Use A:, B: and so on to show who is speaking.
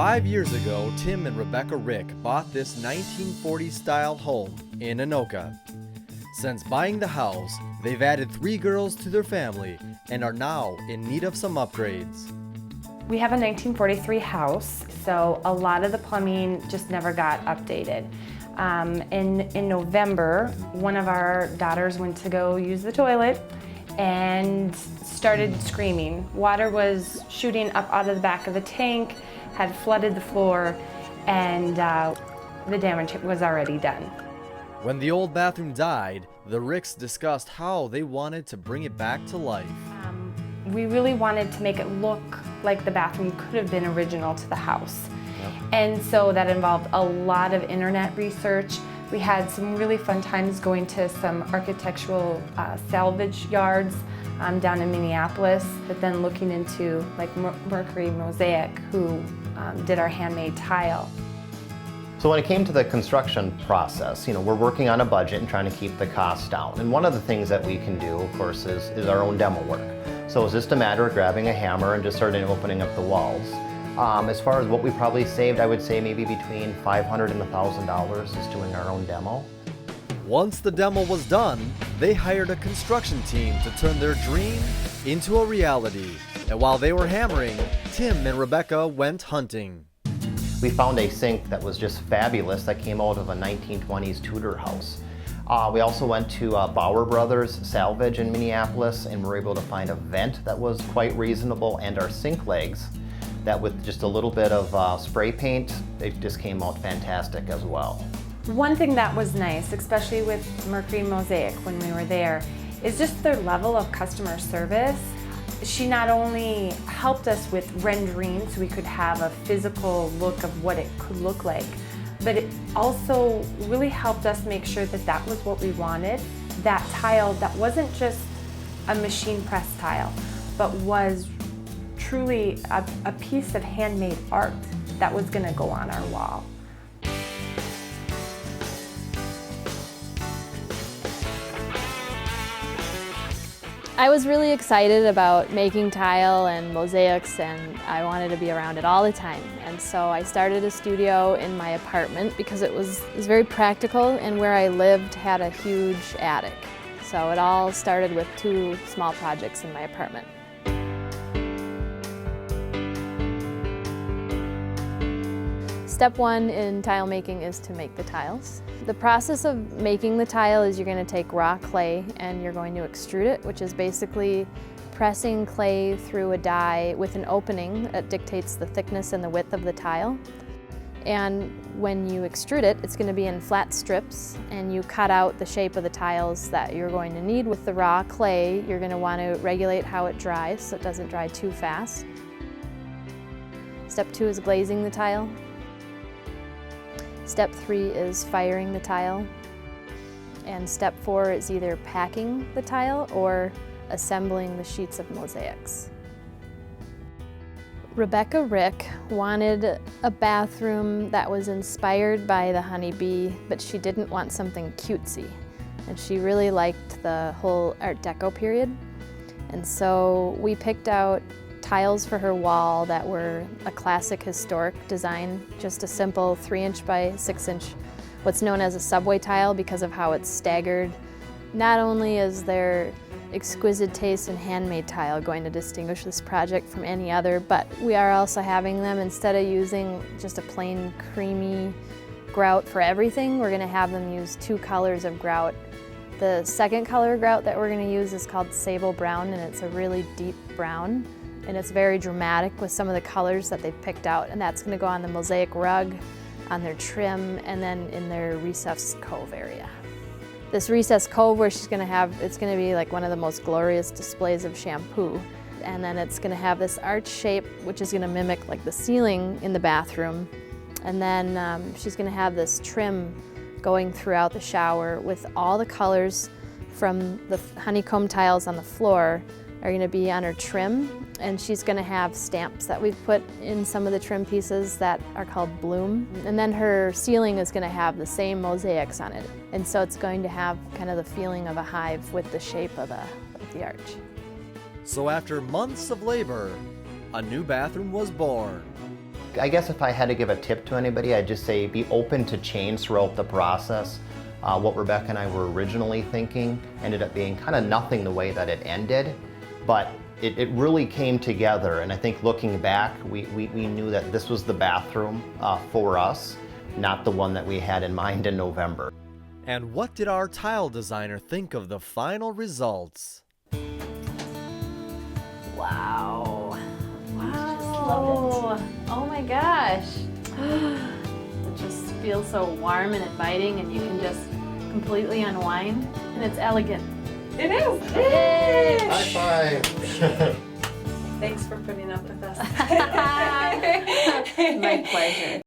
A: 5 years ago, Tim and Rebecca Rick bought this 1940s-style home in Anoka. Since buying the house, they've added 3 girls to their family and are now in need of some upgrades.
B: We have a 1943 house, so a lot of the plumbing just never got updated. In November, one of our daughters went to go use the toilet and started screaming. Water was shooting up out of the back of the tank, had flooded the floor, and the damage was already done.
A: When the old bathroom died, the Ricks discussed how they wanted to bring it back to life.
B: We really wanted to make it look like the bathroom could have been original to the house.
A: Yep.
B: And so that involved a lot of internet research. We had some really fun times going to some architectural salvage yards down in Minneapolis, but then looking into like Mercury Mosaic, who did our handmade tile.
C: So when it came to the construction process, we're working on a budget and trying to keep the costs down. And one of the things that we can do, of course, is our own demo work. So it's just a matter of grabbing a hammer and just starting opening up the walls. As far as what we probably saved, I would say maybe between $500 and $1,000 just doing our own demo.
A: Once the demo was done, they hired a construction team to turn their dream into a reality. And while they were hammering, Tim and Rebecca went hunting.
C: We found a sink that was just fabulous that came out of a 1920s Tudor house. We also went to Bauer Brothers Salvage in Minneapolis and were able to find a vent that was quite reasonable, and our sink legs that with just a little bit of spray paint, they just came out fantastic as well.
B: One thing that was nice, especially with Mercury Mosaic when we were there, is just their level of customer service. She not only helped us with rendering so we could have a physical look of what it could look like, but it also really helped us make sure that that was what we wanted. That tile that wasn't just a machine press tile, but was truly a piece of handmade art that was gonna go on our wall.
D: I was really excited about making tile and mosaics, and I wanted to be around it all the time. And so I started a studio in my apartment because it was very practical, and where I lived had a huge attic. So it all started with 2 small projects in my apartment. Step 1 in tile making is to make the tiles. The process of making the tile is you're going to take raw clay and you're going to extrude it, which is basically pressing clay through a die with an opening that dictates the thickness and the width of the tile. And when you extrude it, it's going to be in flat strips, and you cut out the shape of the tiles that you're going to need. With the raw clay, you're going to want to regulate how it dries so it doesn't dry too fast. Step 2 is glazing the tile. Step 3 is firing the tile. And step 4 is either packing the tile or assembling the sheets of mosaics. Rebecca Rick wanted a bathroom that was inspired by the honeybee, but she didn't want something cutesy. And she really liked the whole Art Deco period. And so we picked out tiles for her wall that were a classic historic design, just a simple 3" by 6" what's known as a subway tile because of how it's staggered. Not only is there exquisite taste in handmade tile going to distinguish this project from any other, but we are also having them, instead of using just a plain creamy grout for everything, we're going to have them use 2 colors of grout. The second color grout that we're going to use is called sable brown, and it's a really deep brown. And it's very dramatic with some of the colors that they've picked out, and that's going to go on the mosaic rug, on their trim, and then in their recessed cove area. This recessed cove where she's going to have, it's going to be like one of the most glorious displays of shampoo. And then it's going to have this arch shape, which is going to mimic like the ceiling in the bathroom. And then she's going to have this trim going throughout the shower with all the colors from the honeycomb tiles on the floor are going to be on her trim, and she's going to have stamps that we've put in some of the trim pieces that are called bloom. And then her ceiling is going to have the same mosaics on it, and so it's going to have kind of the feeling of a hive with the shape of the arch.
A: So after months of labor, a new bathroom was born.
C: I guess if I had to give a tip to anybody, I'd just say be open to change throughout the process. What Rebecca and I were originally thinking ended up being kind of nothing the way that it ended, but it really came together, and I think looking back, we knew that this was the bathroom for us, not the one that we had in mind in November.
A: And what did our tile designer think of the final results?
D: Wow. Wow. Oh my gosh. It just feels so warm and inviting, and you can just completely unwind, and it's elegant.
B: It is.
D: Yay!
C: High five!
B: Thanks for putting up with us.
D: My pleasure.